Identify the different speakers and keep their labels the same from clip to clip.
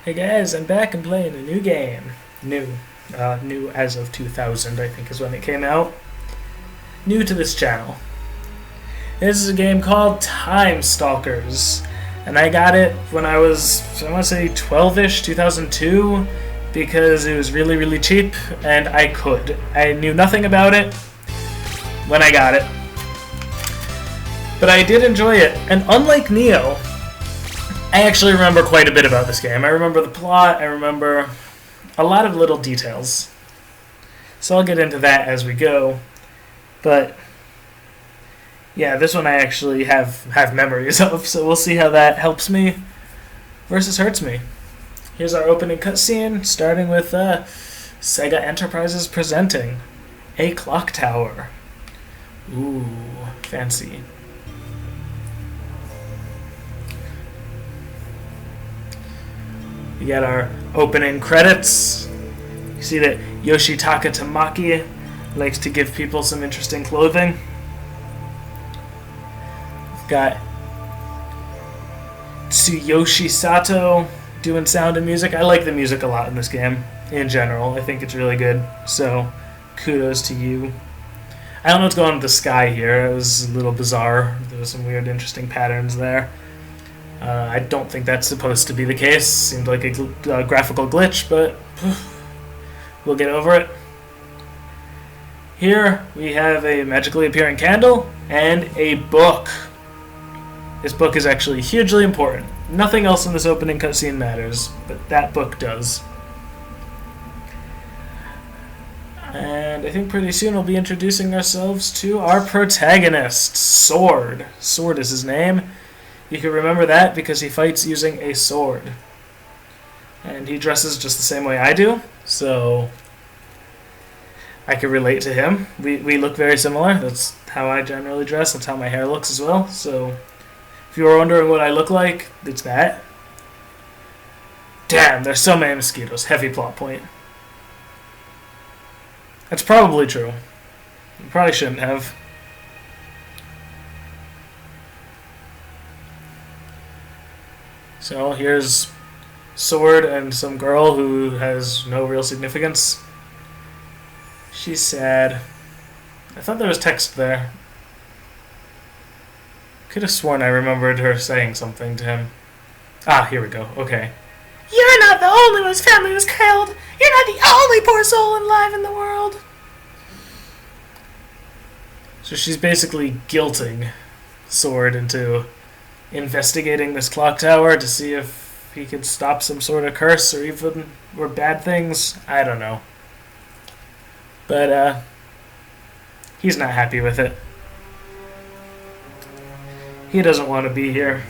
Speaker 1: Hey guys, I'm back and playing a new game. New as of 2000, I think is when it came out. New to this channel. This is a game called Time Stalkers. And I got it when I was, I want to say 12-ish, 2002, because it was really, really cheap, and I could. I knew nothing about it when I got it. But I did enjoy it, and unlike Neo, I actually remember quite a bit about this game. I remember the plot, I remember a lot of little details. So I'll get into that as we go. But yeah, this one I actually have memories of, so we'll see how that helps me versus hurts me. Here's our opening cutscene, starting with Sega Enterprises presenting a clock tower. Ooh, fancy. We got our opening credits. You see that Yoshitaka Tamaki likes to give people some interesting clothing. We've got Tsuyoshi Sato doing sound and music. I like the music a lot in this game, in general. I think it's really good, so kudos to you. I don't know what's going on with the sky here. It was a little bizarre. There was some weird, interesting patterns there. I don't think that's supposed to be the case. Seemed like a graphical glitch, but we'll get over it. Here we have a magically appearing candle and a book. This book is actually hugely important. Nothing else in this opening cutscene matters, but that book does. And I think pretty soon we'll be introducing ourselves to our protagonist, Sword. Sword is his name. You can remember that because he fights using a sword. And he dresses just the same way I do, so I can relate to him. We look very similar. That's how I generally dress. That's how my hair looks as well. So if you were wondering what I look like, it's that. Damn, there's so many mosquitoes. Heavy plot point. That's probably true. You probably shouldn't have. So here's Sword and some girl who has no real significance. She's sad. I thought there was text there. Could have sworn I remembered her saying something to him. Ah, here we go. Okay.
Speaker 2: You're not the only one whose family was killed. You're not the only poor soul alive in the world.
Speaker 1: So she's basically guilting Sword into investigating this clock tower to see if he could stop some sort of curse or bad things. I don't know. But he's not happy with it. He doesn't want to be here.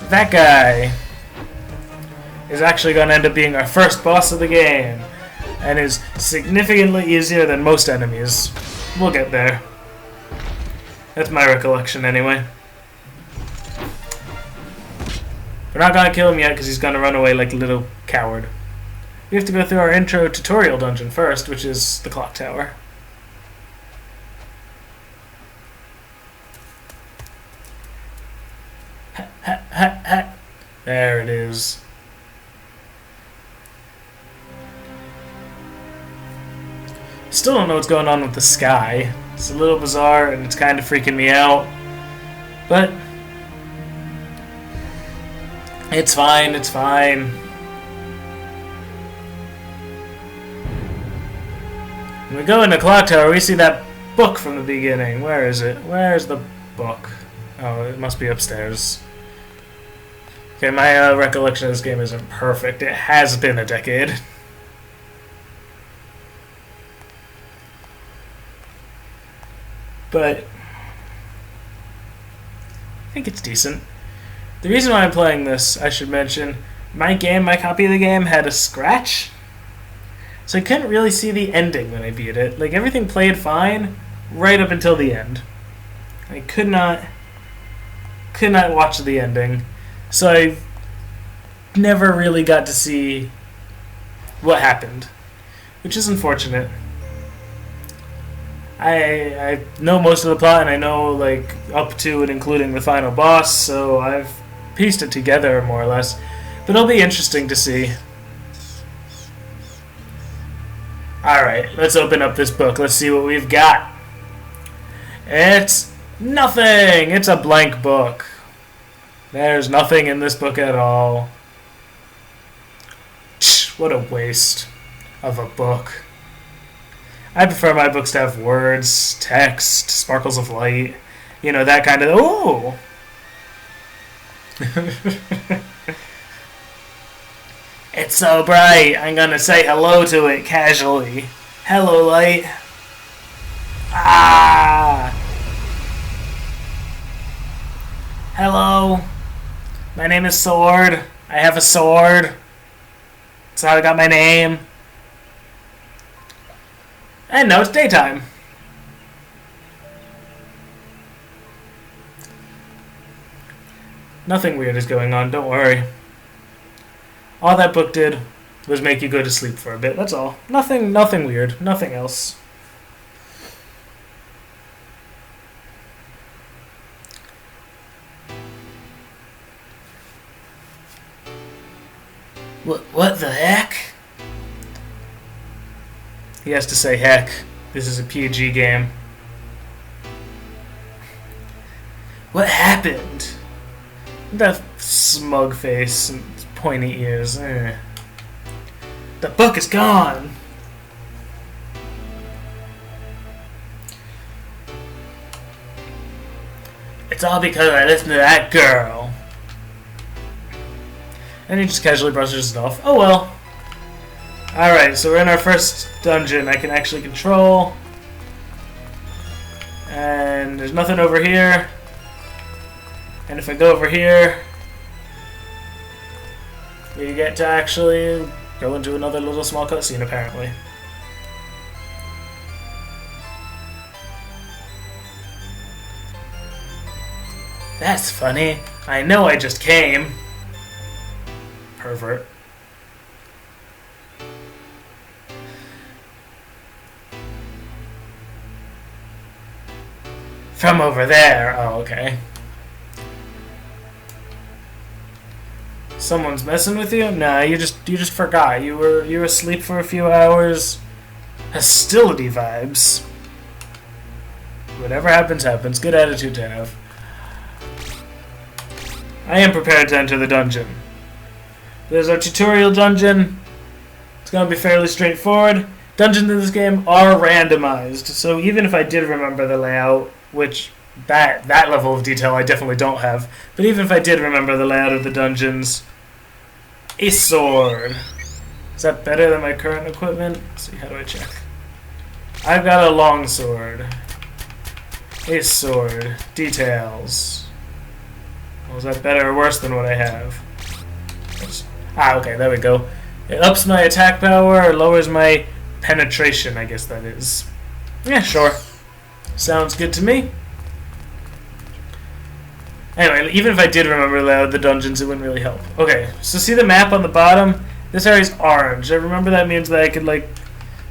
Speaker 1: That guy is actually going to end up being our first boss of the game, and is significantly easier than most enemies. We'll get there. That's my recollection anyway. We're not going to kill him yet because he's going to run away like a little coward. We have to go through our intro tutorial dungeon first, which is the clock tower. Ha, ha, ha, ha. There it is. Still don't know what's going on with the sky. It's a little bizarre and it's kind of freaking me out. But it's fine, it's fine. When we go into Clock Tower, we see that book from the beginning. Where is it? Where's the book? Oh, it must be upstairs. Okay, my recollection of this game isn't perfect. It has been a decade. But I think it's decent. The reason why I'm playing this, I should mention, my copy of the game had a scratch, so I couldn't really see the ending when I beat it. Like, everything played fine right up until the end. I could not watch the ending, so I never really got to see what happened, which is unfortunate. I know most of the plot, and I know like up to and including the final boss, so I've pieced it together, more or less. But it'll be interesting to see. Alright, let's open up this book. Let's see what we've got. It's nothing! It's a blank book. There's nothing in this book at all. What a waste of a book. I prefer my books to have words, text, sparkles of light. You know, that kind of... Ooh! It's so bright, I'm gonna say hello to it casually. Hello, light. Ah! Hello. My name is Sword. I have a sword. That's how I got my name. And now it's daytime. Nothing weird is going on, don't worry. All that book did was make you go to sleep for a bit, that's all. Nothing weird, nothing else. What the heck? He has to say heck. This is a PG game. What happened? That smug face and pointy ears. The book is gone! It's all because I listened to that girl. And he just casually brushes it off. Oh well. Alright, so we're in our first dungeon I can actually control. And there's nothing over here. And if I go over here, we get to actually go into another little small cutscene, apparently. That's funny. I know I just came. Pervert. From over there. Oh, okay. Someone's messing with you? Nah, you just forgot. You were asleep for a few hours. Hostility vibes. Whatever happens, happens. Good attitude to have. I am prepared to enter the dungeon. There's our tutorial dungeon. It's gonna be fairly straightforward. Dungeons in this game are randomized, so even if I did remember the layout, which that level of detail I definitely don't have, but even if I did remember the layout of the dungeons, a sword. Is that better than my current equipment? Let's see, how do I check? I've got a long sword. A sword. Details. Was that better or worse than what I have? Okay, there we go. It ups my attack power or lowers my penetration, I guess that is. Yeah, sure. Sounds good to me. Anyway, even if I did remember the dungeons, it wouldn't really help. Okay, so see the map on the bottom? This area's orange. I remember that means that I could, like,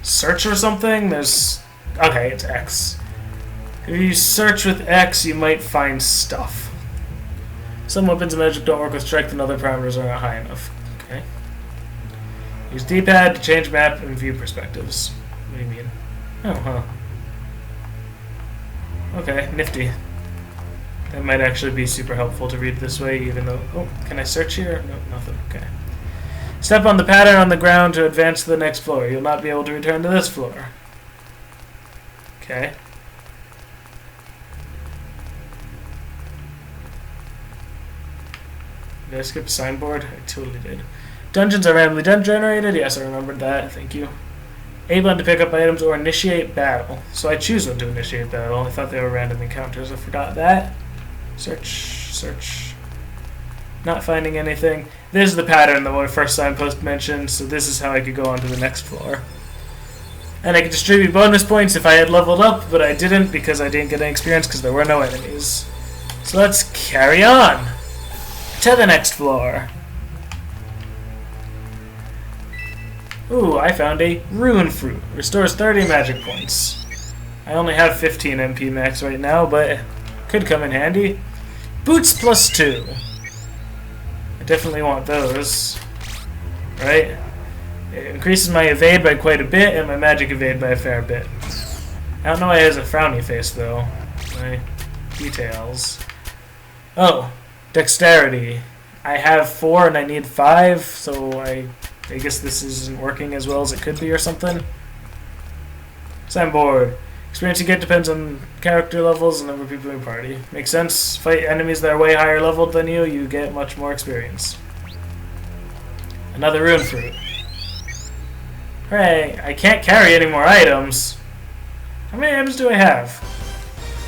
Speaker 1: search or something? There's... Okay, it's X. If you search with X, you might find stuff. Some weapons and magic don't work with strength and other parameters are not high enough. Okay. Use D-pad to change map and view perspectives. What do you mean? Oh, huh. Okay, nifty. That might actually be super helpful to read this way, even though... Oh, can I search here? No, nothing. Okay. Step on the pattern on the ground to advance to the next floor. You'll not be able to return to this floor. Okay. Did I skip a signboard? I totally did. Dungeons are randomly generated. Yes, I remembered that. Thank you. A button to pick up items or initiate battle. So I choose when to initiate battle. I thought they were random encounters. I forgot that. Search. Search. Not finding anything. This is the pattern that my first signpost mentioned, so this is how I could go on to the next floor. And I could distribute bonus points if I had leveled up, but I didn't because I didn't get any experience because there were no enemies. So let's carry on to the next floor. Ooh, I found a rune fruit. Restores 30 magic points. I only have 15 MP max right now, but it could come in handy. Boots plus 2. Definitely want those. Right? It increases my evade by quite a bit and my magic evade by a fair bit. I don't know why it has a frowny face though. My details. Oh, dexterity. I have 4 and I need 5, so I guess this isn't working as well as it could be or something. Signboard. Experience you get depends on character levels and number of people in your party. Makes sense. Fight enemies that are way higher leveled than you, you get much more experience. Another rune fruit. Hooray, I can't carry any more items. How many items do I have?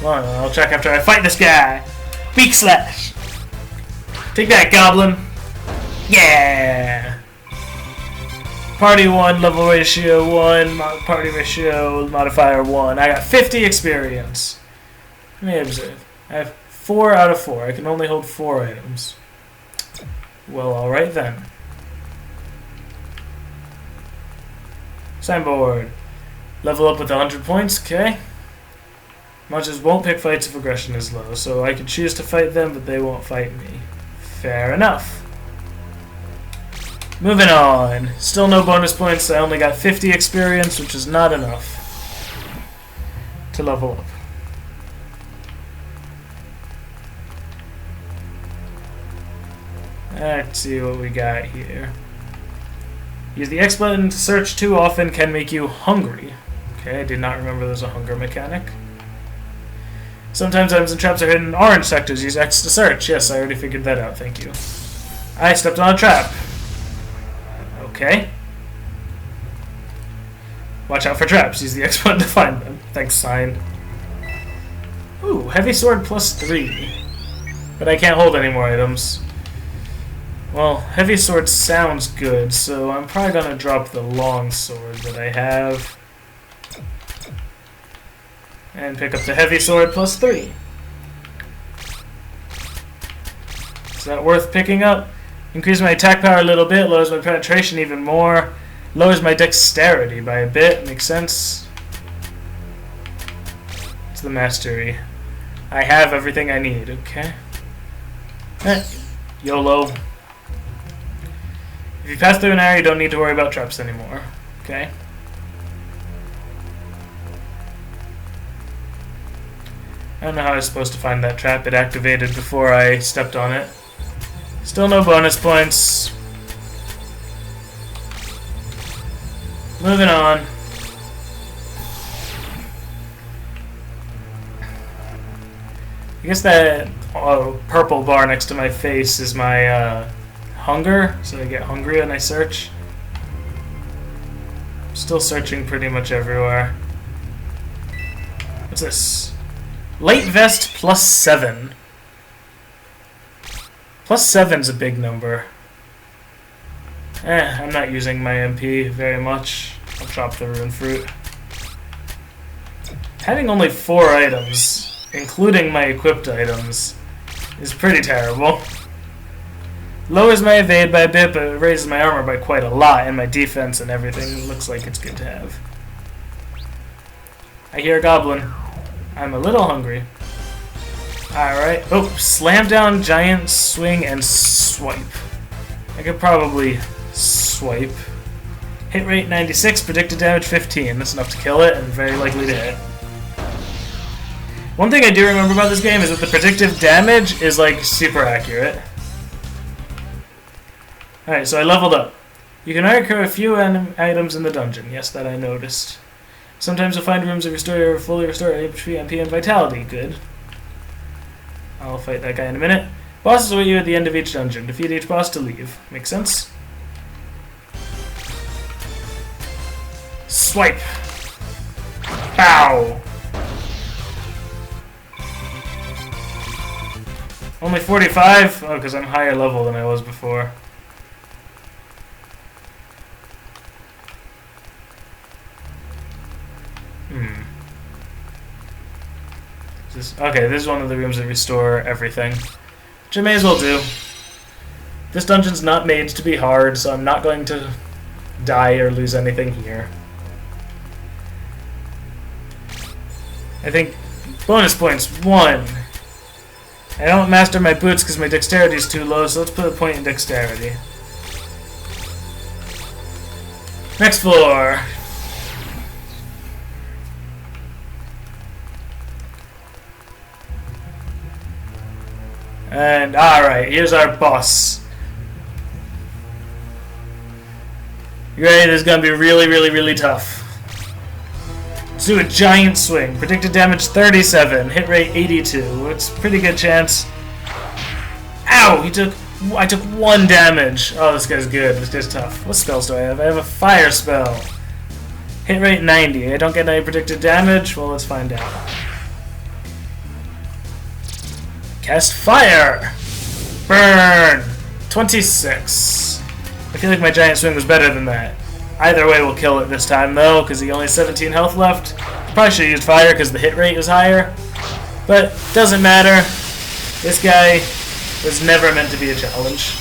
Speaker 1: Well, I'll check after I fight this guy. Beak slash. Take that, goblin. Yeah. Party 1, level ratio 1, party ratio modifier 1. I got 50 experience. Let me observe. I have 4 out of 4. I can only hold 4 items. Well, alright then. Signboard. Level up with 100 points, okay. Monsters won't pick fights if aggression is low, so I can choose to fight them, but they won't fight me. Fair enough. Moving on. Still no bonus points. I only got 50 experience, which is not enough to level up. Let's see what we got here. Use the X button to search too often can make you hungry. Okay, I did not remember there's a hunger mechanic. Sometimes items and traps are hidden in orange sectors. Use X to search. Yes, I already figured that out. Thank you. I stepped on a trap. Okay. Watch out for traps. Use the X button to find them. Thanks, sign. Ooh, heavy sword plus 3. But I can't hold any more items. Well, heavy sword sounds good, so I'm probably gonna drop the long sword that I have. And pick up the heavy sword plus 3. Is that worth picking up? Increases my attack power a little bit, lowers my penetration even more, lowers my dexterity by a bit, makes sense. It's the mastery. I have everything I need, okay. YOLO. If you pass through an area, you don't need to worry about traps anymore, okay. I don't know how I was supposed to find that trap. It activated before I stepped on it. Still no bonus points. Moving on. I guess that purple bar next to my face is my hunger, so I get hungry when I search. Still searching pretty much everywhere. What's this? Light vest plus 7. Plus 7's a big number. I'm not using my MP very much. I'll drop the rune fruit. Having only 4 items, including my equipped items, is pretty terrible. Lowers my evade by a bit, but it raises my armor by quite a lot, and my defense and everything looks like it's good to have. I hear a goblin. I'm a little hungry. Alright. Oh, slam down, giant, swing, and swipe. I could probably swipe. Hit rate 96, predicted damage 15. That's enough to kill it, and very likely to hit. One thing I do remember about this game is that the predictive damage is, like, super accurate. Alright, so I leveled up. You can acquire a few items in the dungeon. Yes, that I noticed. Sometimes you'll find rooms that restore or fully restore HP, MP, and Vitality. Good. I'll fight that guy in a minute. Bosses await you at the end of each dungeon. Defeat each boss to leave. Makes sense? Swipe. Bow. Only 45? Oh, because I'm higher level than I was before. Okay, this is one of the rooms that restore everything, which I may as well do. This dungeon's not made to be hard, so I'm not going to die or lose anything here. I think bonus points 1, I don't master my boots because my dexterity is too low, so let's put a point in dexterity. Next floor. And alright, here's our boss. You ready? This is gonna be really, really, really tough. Let's do a giant swing. Predicted damage 37, hit rate 82. It's a pretty good chance. Ow! I took 1 damage. Oh, this guy's good. This guy's tough. What spells do I have? I have a fire spell. Hit rate 90. I don't get any predicted damage. Well, let's find out. Cast fire! Burn! 26. I feel like my giant swing was better than that. Either way we'll kill it this time though, because he only has 17 health left. Probably should have used fire because the hit rate is higher. But doesn't matter. This guy was never meant to be a challenge.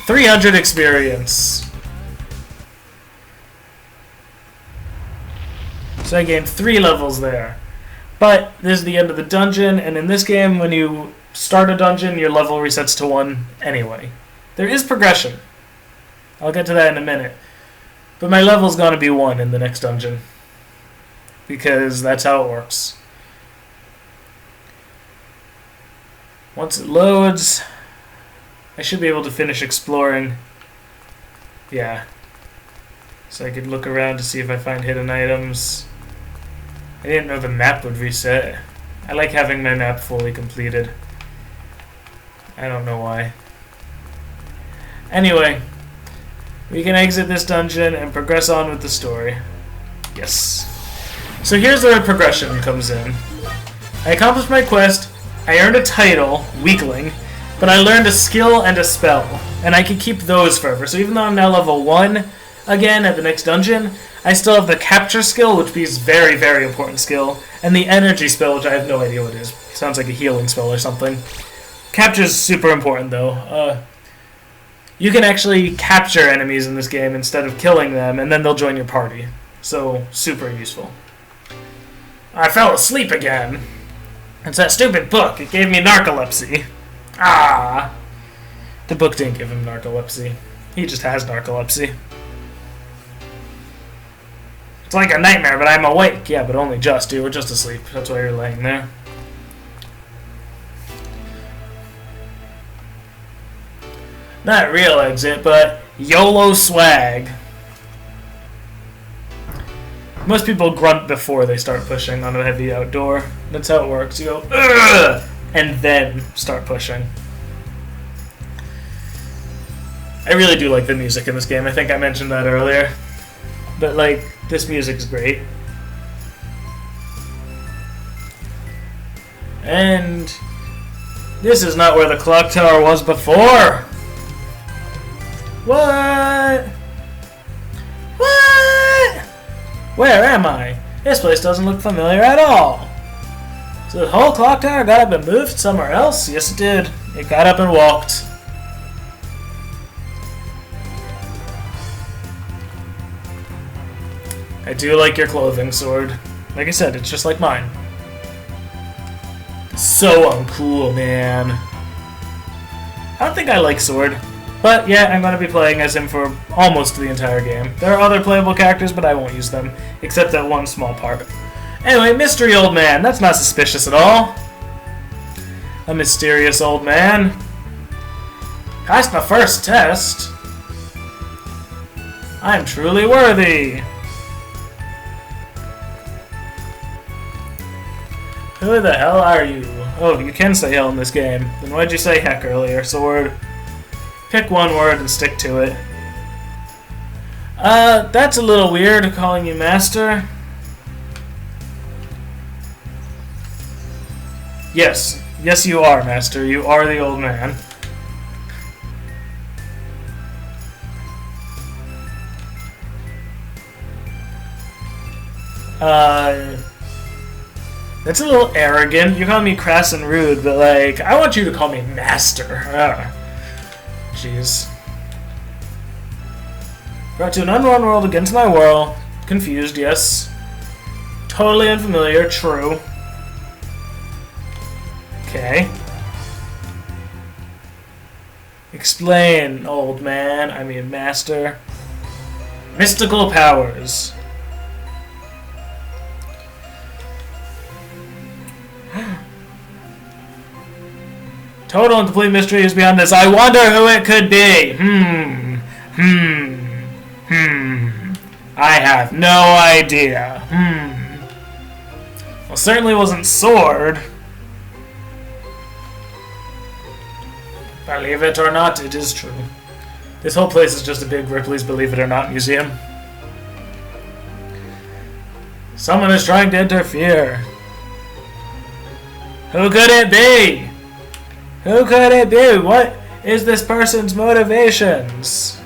Speaker 1: 300 experience. So I gained 3 levels there. But this is the end of the dungeon, and in this game, when you start a dungeon, your level resets to 1 anyway. There is progression. I'll get to that in a minute. But my level's gonna be 1 in the next dungeon. Because that's how it works. Once it loads, I should be able to finish exploring. Yeah. So I could look around to see if I find hidden items. I didn't know the map would reset. I like having my map fully completed. I don't know why. Anyway, we can exit this dungeon and progress on with the story. Yes. So here's where progression comes in. I accomplished my quest, I earned a title, Weakling, but I learned a skill and a spell, and I can keep those forever. So even though I'm now level 1 again at the next dungeon, I still have the capture skill, which is very, very important skill, and the energy spell, which I have no idea what it is. Sounds like a healing spell or something. Capture is super important though. You can actually capture enemies in this game instead of killing them, and then they'll join your party. So, super useful. I fell asleep again. It's that stupid book. It gave me narcolepsy. Ah. The book didn't give him narcolepsy. He just has narcolepsy. It's like a nightmare, but I'm awake. Yeah, but only just. You were just asleep. That's why you're laying there. Not real exit, but YOLO swag. Most people grunt before they start pushing on a heavy outdoor. That's how it works. You go, ugh, and then start pushing. I really do like the music in this game. I think I mentioned that earlier. But, like, this music's great. And this is not where the clock tower was before. What? What? Where am I? This place doesn't look familiar at all. So the whole clock tower got up and moved somewhere else? Yes, it did. It got up and walked. I do like your clothing, Sword. Like I said, it's just like mine. So uncool, man. I don't think I like Sword. But yeah, I'm going to be playing as him for almost the entire game. There are other playable characters, but I won't use them. Except that one small part. Anyway, mystery old man. That's not suspicious at all. A mysterious old man. Passed the first test. I'm truly worthy. Who the hell are you? Oh, you can say hell in this game. Then why'd you say heck earlier, Sword? Pick one word and stick to it. That's a little weird, calling you master. Yes. Yes, you are, master. You are the old man. That's a little arrogant. You call me crass and rude, but, like, I want you to call me master. Jeez. Brought to an unknown world against my will. Confused, yes. Totally unfamiliar, true. Okay. Explain, old man. I mean, master. Mystical powers. Total and complete mystery is beyond this. I wonder who it could be. I have no idea. Well, certainly wasn't Sword. Believe it or not, it is true. This whole place is just a big Ripley's Believe It or Not museum. Someone is trying to interfere. Who could it be? Who could it be? What is this person's motivations?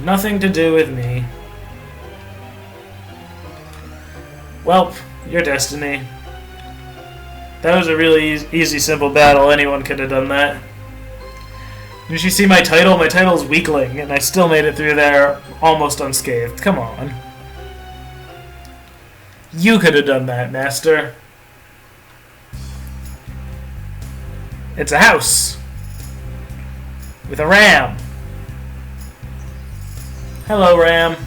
Speaker 1: Nothing to do with me. Welp, your destiny. That was a really easy, simple battle. Anyone could have done that. Did you see my title? My title's Weakling, and I still made it through there almost unscathed. Come on. You could have done that, Master. It's a house. With a ram. Hello, ram.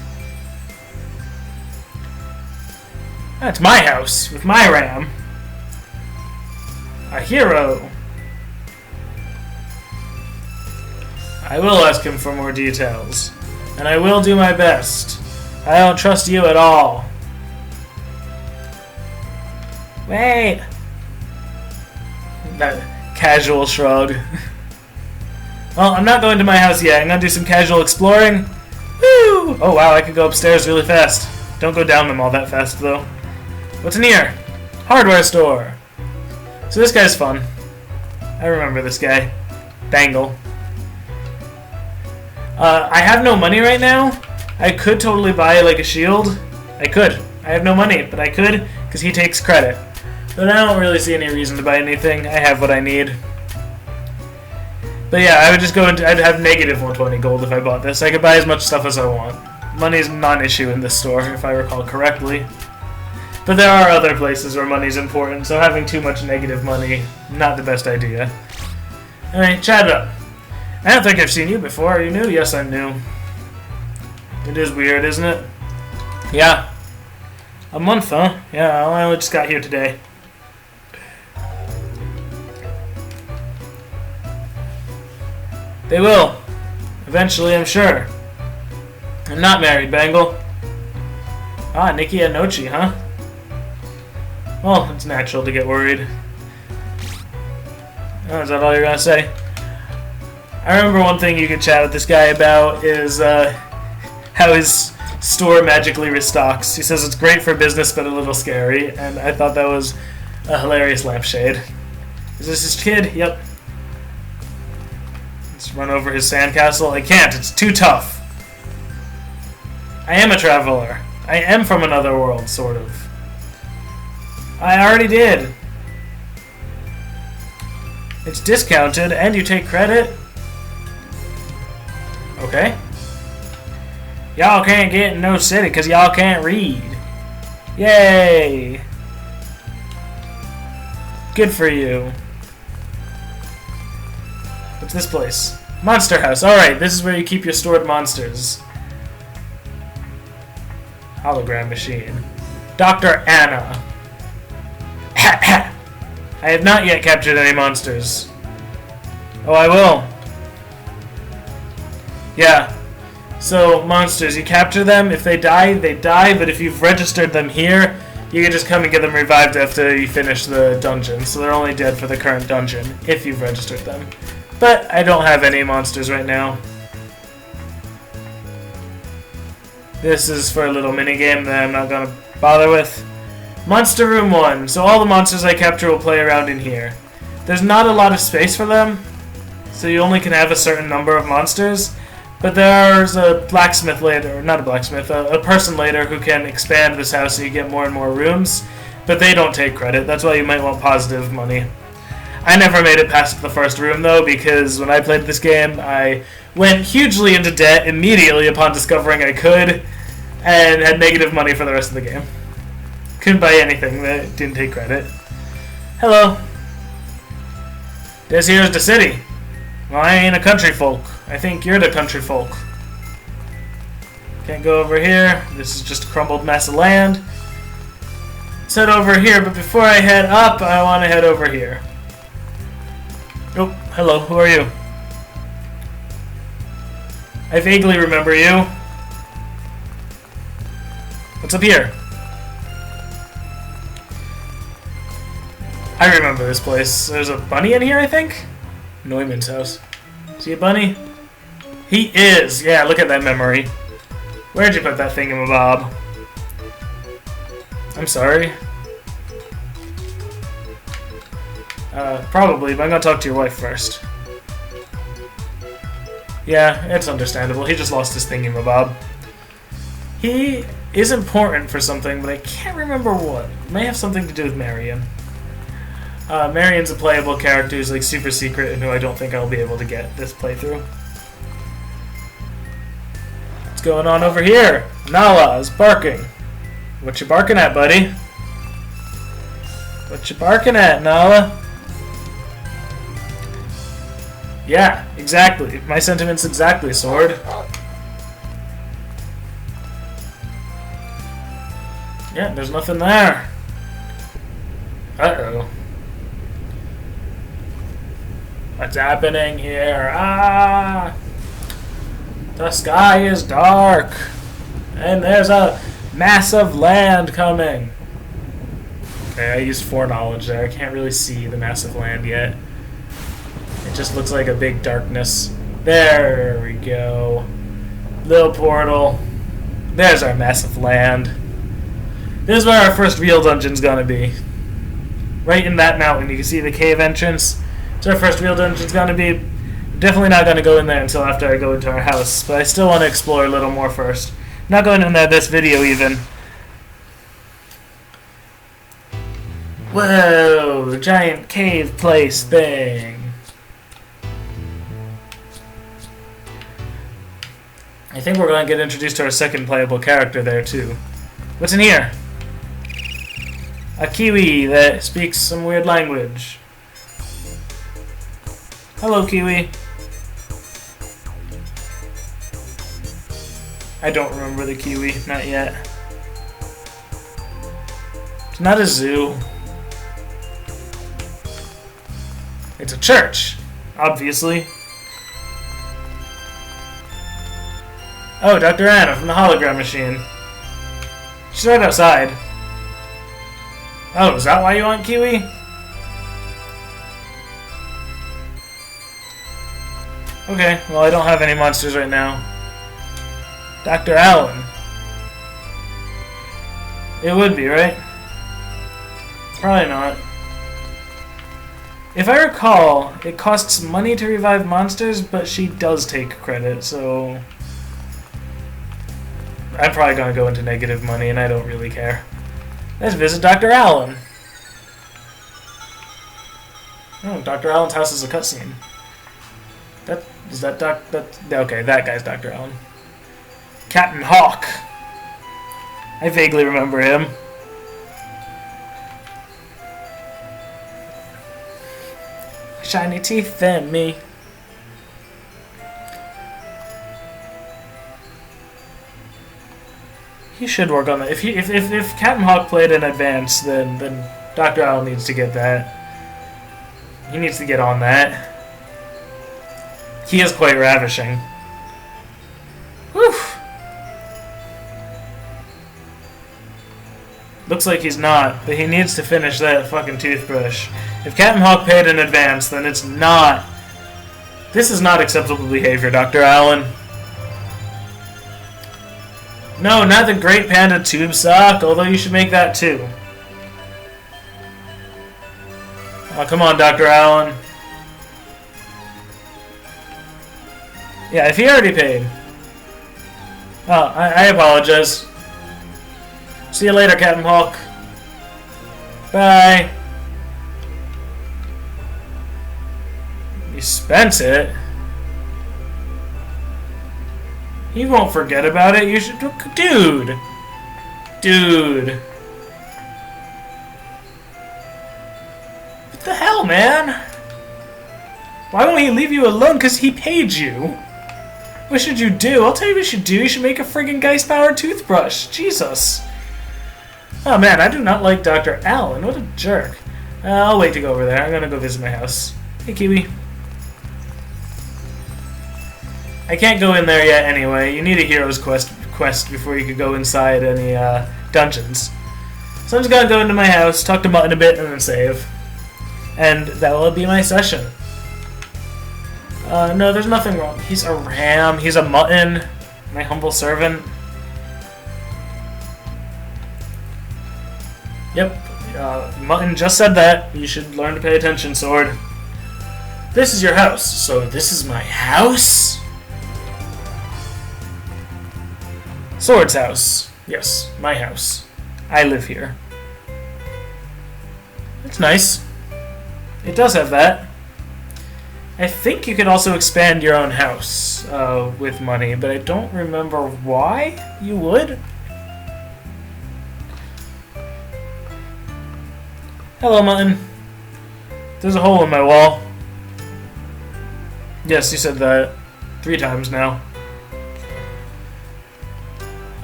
Speaker 1: That's my house, with my ram. A hero. I will ask him for more details. And I will do my best. I don't trust you at all. Wait. That casual shrug. Well, I'm not going to my house yet. I'm going to do some casual exploring. Woo! Oh wow, I could go upstairs really fast. Don't go down them all that fast, though. What's in here? Hardware store. So this guy's fun. I remember this guy. Bangle. I have no money right now. I could totally buy like a shield. I could. I have no money, but I could because he takes credit. But I don't really see any reason to buy anything. I have what I need. But yeah, I would just go into. I'd have negative 120 gold if I bought this. I could buy as much stuff as I want. Money's non-issue in this store, if I recall correctly. But there are other places where money's important, so having too much negative money, not the best idea. Alright, chat up. I don't think I've seen you before. Are you new? Yes, I'm new. It is weird, isn't it? Yeah. A month, huh? Yeah, I only just got here today. They will. Eventually, I'm sure. I'm not married, Bangle. Ah, Nikki Anochi, huh? Well, it's natural to get worried. Oh, is that all you're gonna say? I remember one thing you could chat with this guy about is how his store magically restocks. He says it's great for business, but a little scary, and I thought that was a hilarious lampshade. Is this his kid? Yep. Let's run over his sandcastle. I can't. It's too tough. I am a traveler. I am from another world, sort of. I already did. It's discounted, and you take credit? Okay. Y'all can't get in no city because y'all can't read. Yay! Good for you. What's this place? Monster House. Alright, this is where you keep your stored monsters. Hologram machine. Dr. Anna. I have not yet captured any monsters. Oh, I will. Yeah. So, monsters, you capture them. If they die, they die. But if you've registered them here, you can just come and get them revived after you finish the dungeon. So they're only dead for the current dungeon, if you've registered them. But I don't have any monsters right now. This is for a little minigame that I'm not going to bother with. Monster Room 1. So all the monsters I capture will play around in here. There's not a lot of space for them, so you only can have a certain number of monsters. But there's a blacksmith later, or not a blacksmith, a person later who can expand this house so you get more and more rooms. But they don't take credit. That's why you might want positive money. I never made it past the first room, though, because when I played this game, I went hugely into debt immediately upon discovering I could, and had negative money for the rest of the game. Couldn't buy anything that didn't take credit. Hello. This here's the city. Well, I ain't a country folk. I think you're the country folk. Can't go over here. This is just a crumbled mess of land. Let's head over here, but before I head up, I want to head over here. Oh, hello. Who are you? I vaguely remember you. What's up here? I remember this place. There's a bunny in here, I think? Neumann's house. Is he a bunny? He is! Yeah, look at that memory. Where'd you put that thingamabob? I'm sorry. Probably, but I'm gonna talk to your wife first. Yeah, it's understandable. He just lost his thingamabob. He is important for something, but I can't remember what. It may have something to do with Marion. Marion's a playable character who's like super secret and who I don't think I'll be able to get this playthrough. What's going on over here? Nala is barking. What you barking at, buddy? What you barking at, Nala? Yeah, exactly. My sentiments exactly, Sword. Yeah, there's nothing there. Uh-oh. What's happening here? Ah! The sky is dark. And there's a mass of land coming. Okay, I used foreknowledge there. I can't really see the mass of land yet. It just looks like a big darkness. There we go. Little portal. There's our mass of land. This is where our first real dungeon's gonna be. Right in that mountain. You can see the cave entrance. It's our first real dungeon's gonna be. Definitely not gonna go in there until after I go into our house, but I still want to explore a little more first. Not going in there this video even. Whoa, the giant cave place thing. I think we're going to get introduced to our second playable character there too. What's in here? A kiwi that speaks some weird language. Hello, kiwi. I don't remember the kiwi, not yet. It's not a zoo. It's a church, obviously. Oh, Dr. Anna from the hologram machine. She's right outside. Oh, is that why you want kiwi? Okay, well I don't have any monsters right now. Dr. Allen. It would be, right? Probably not. If I recall, it costs money to revive monsters, but she does take credit, so I'm probably going to go into negative money, and I don't really care. Let's visit Dr. Allen. Oh, Dr. Allen's house is a cutscene. Okay, that guy's Dr. Allen. Captain Hawk. I vaguely remember him. Shiny teeth and me. He should work on that. If Captain Hawk played in advance, then Dr. Allen needs to get that. He needs to get on that. He is quite ravishing. Whew. Looks like he's not, but he needs to finish that fucking toothbrush. If Captain Hawk paid in advance, then it's not. This is not acceptable behavior, Dr. Allen. No, not the Great Panda Tube Sock, although you should make that too. Oh, come on, Dr. Allen. Yeah, if he already paid. Oh, I apologize. See you later, Captain Hawk. Bye. You spent it. He won't forget about it. You should... Dude. Dude. hell, man? Why won't he leave you alone? Because he paid you. What should you do? I'll tell you what you should do. You should make a friggin' Geist-powered toothbrush. Jesus. Oh man, I do not like Dr. Allen. What a jerk. I'll wait to go over there. I'm gonna go visit my house. Hey, Kiwi. I can't go in there yet anyway. You need a hero's quest before you could go inside any dungeons. So I'm just gonna go into my house, talk to Mutton a bit, and then save. And that will be my session. No, there's nothing wrong. He's a ram. He's a mutton. My humble servant. Yep. Mutton just said that. You should learn to pay attention, Sword. This is your house. So this is my house? Sword's house. Yes, my house. I live here. It's nice. It does have that. I think you could also expand your own house with money, but I don't remember why you would. Hello, Mutton. There's a hole in my wall. Yes, you said that 3 times now.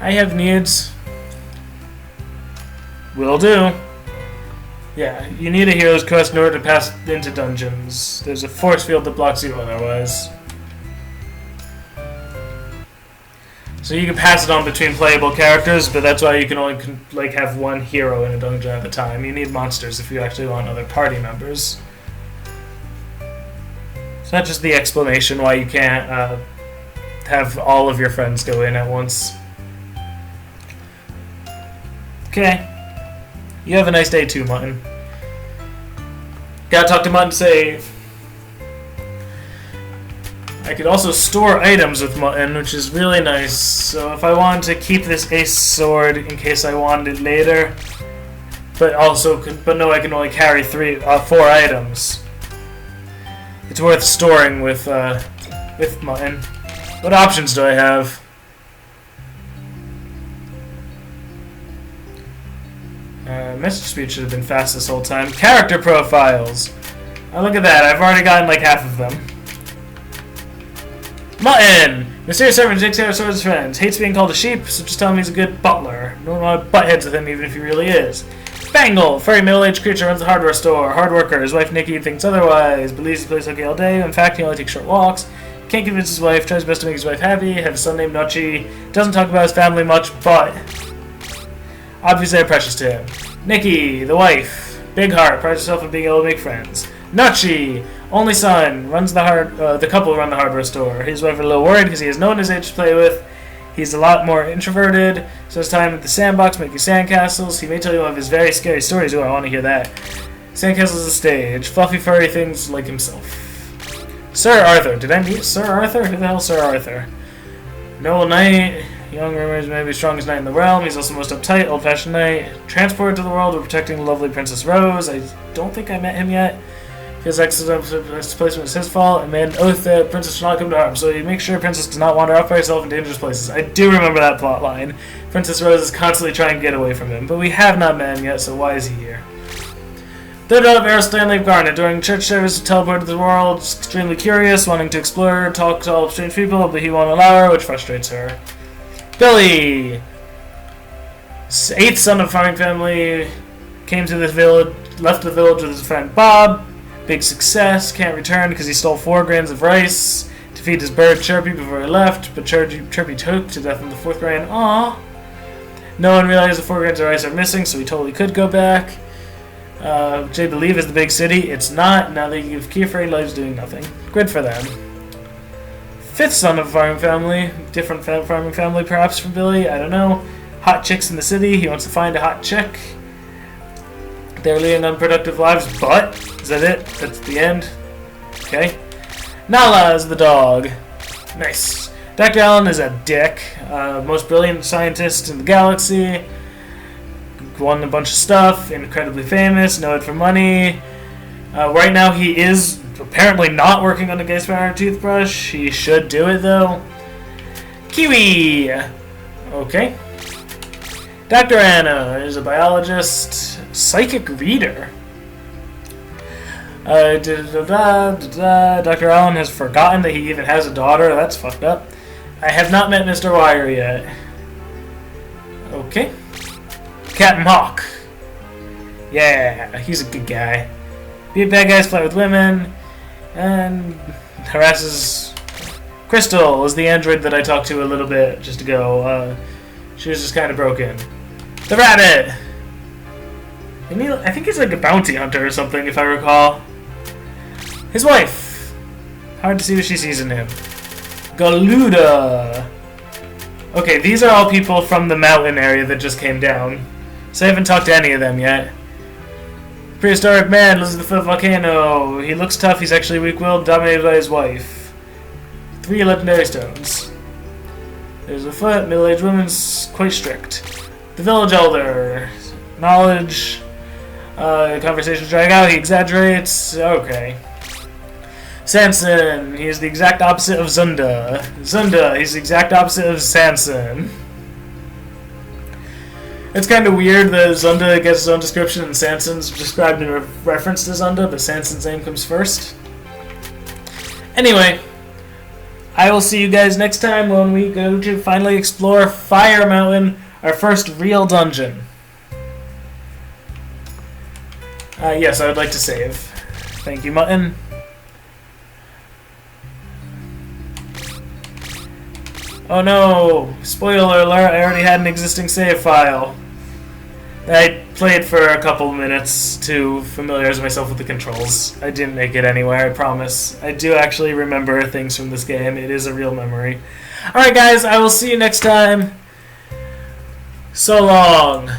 Speaker 1: I have needs. Will do. Yeah, you need a hero's quest in order to pass into dungeons. There's a force field that blocks you otherwise. So you can pass it on between playable characters, but that's why you can only have one hero in a dungeon at a time. You need monsters if you actually want other party members. It's not just the explanation why you can't have all of your friends go in at once. Okay. You have a nice day too, Mutton. Gotta talk to Mutton, save. I could also store items with Mutton, which is really nice. So if I wanted to keep this ace sword in case I wanted it later, but no, I can only carry 4 items. It's worth storing with Mutton. What options do I have? Message speed should have been fast this whole time. Character profiles. Oh, look at that. I've already gotten like half of them. Mutton! Mysterious servant takes care of swords friends. Hates being called a sheep, so just tell him he's a good butler. Don't want to butt heads with him even if he really is. Bangle! Furry middle-aged creature runs a hardware store. Hard worker. His wife Nikki thinks otherwise. Believes he plays hockey all day. In fact, he only takes short walks. Can't convince his wife. Tries best to make his wife happy. Have a son named Nochi. Doesn't talk about his family much, but obviously they're precious to him. Nikki, the wife. Big heart. Prides herself on being able to make friends. Nochi, only son. Runs the couple run the hardware store. His wife is a little worried because he has no one his age to play with. He's a lot more introverted, so it's time at the sandbox making sandcastles. He may tell you one of his very scary stories. Ooh, I want to hear that. Sandcastles is a stage. Fluffy, furry things like himself. Sir Arthur. Did I meet Sir Arthur? Who the hell is Sir Arthur? Noble Knight. Young rumors may be strongest knight in the realm. He's also most uptight, old-fashioned knight. Transported to the world, we're protecting the lovely Princess Rose. I don't think I met him yet. His accident displacement is his fault, and made an oath that Princess should not come to harm. So you make sure Princess does not wander off by herself in dangerous places. I do remember that plot line. Princess Rose is constantly trying to get away from him, but we have not met him yet, so why is he here? Third out of Errol Stanley of Garnet. During church service, teleported to the world, extremely curious, wanting to explore, talk to all strange people, but he won't allow her, which frustrates her. Billy! 8th son of farming family, came to the village, left the village with his friend Bob. Big success, can't return because he stole 4 grains of rice to feed his bird Chirpy before he left, but Chirpy choked to death in the 4th grain. Aww! No one realized the 4 grains of rice are missing, so he totally could go back. Jay believe is the big city. It's not. Now they give Keyframe lives doing nothing. Good for them. 5th son of farming family. Different farming family perhaps from Billy. I don't know. Hot chicks in the city. He wants to find a hot chick. They're leading unproductive lives, but is that it? That's the end? Okay. Nala is the dog. Nice. Dr. Allen is a dick. Most brilliant scientist in the galaxy. Won a bunch of stuff. Incredibly famous. Noted for money. Right now he is apparently not working on a Geist-powered toothbrush. He should do it though. Kiwi! Okay. Dr. Anna is a biologist. Psychic reader. Dr. Allen has forgotten that he even has a daughter. That's fucked up. I have not met Mr. Wire yet. Okay. Captain Hawk. Yeah, he's a good guy. Beat bad guys, fight with women, and harasses. Crystal is the android that I talked to a little bit just ago. She was just kind of broken. The rabbit! I think he's like a bounty hunter or something, if I recall. His wife! Hard to see what she sees in him. Galuda! Okay, these are all people from the mountain area that just came down. So I haven't talked to any of them yet. Prehistoric man lives at the foot of the volcano. He looks tough, he's actually weak-willed, dominated by his wife. 3 legendary stones. There's a foot, middle-aged woman's quite strict. The village elder. Knowledge. Conversations drag out, he exaggerates. Okay. Sanson, he is the exact opposite of Zunda. Zunda, he's the exact opposite of Sanson. It's kind of weird that Zunda gets his own description and Sanson's described in reference to Zunda, but Sanson's name comes first. Anyway, I will see you guys next time when we go to finally explore Fire Mountain, our first real dungeon. Yes, I would like to save. Thank you, Mutton. Oh no! Spoiler alert, I already had an existing save file. I played for a couple minutes to familiarize myself with the controls. I didn't make it anywhere, I promise. I do actually remember things from this game. It is a real memory. Alright guys, I will see you next time. So long.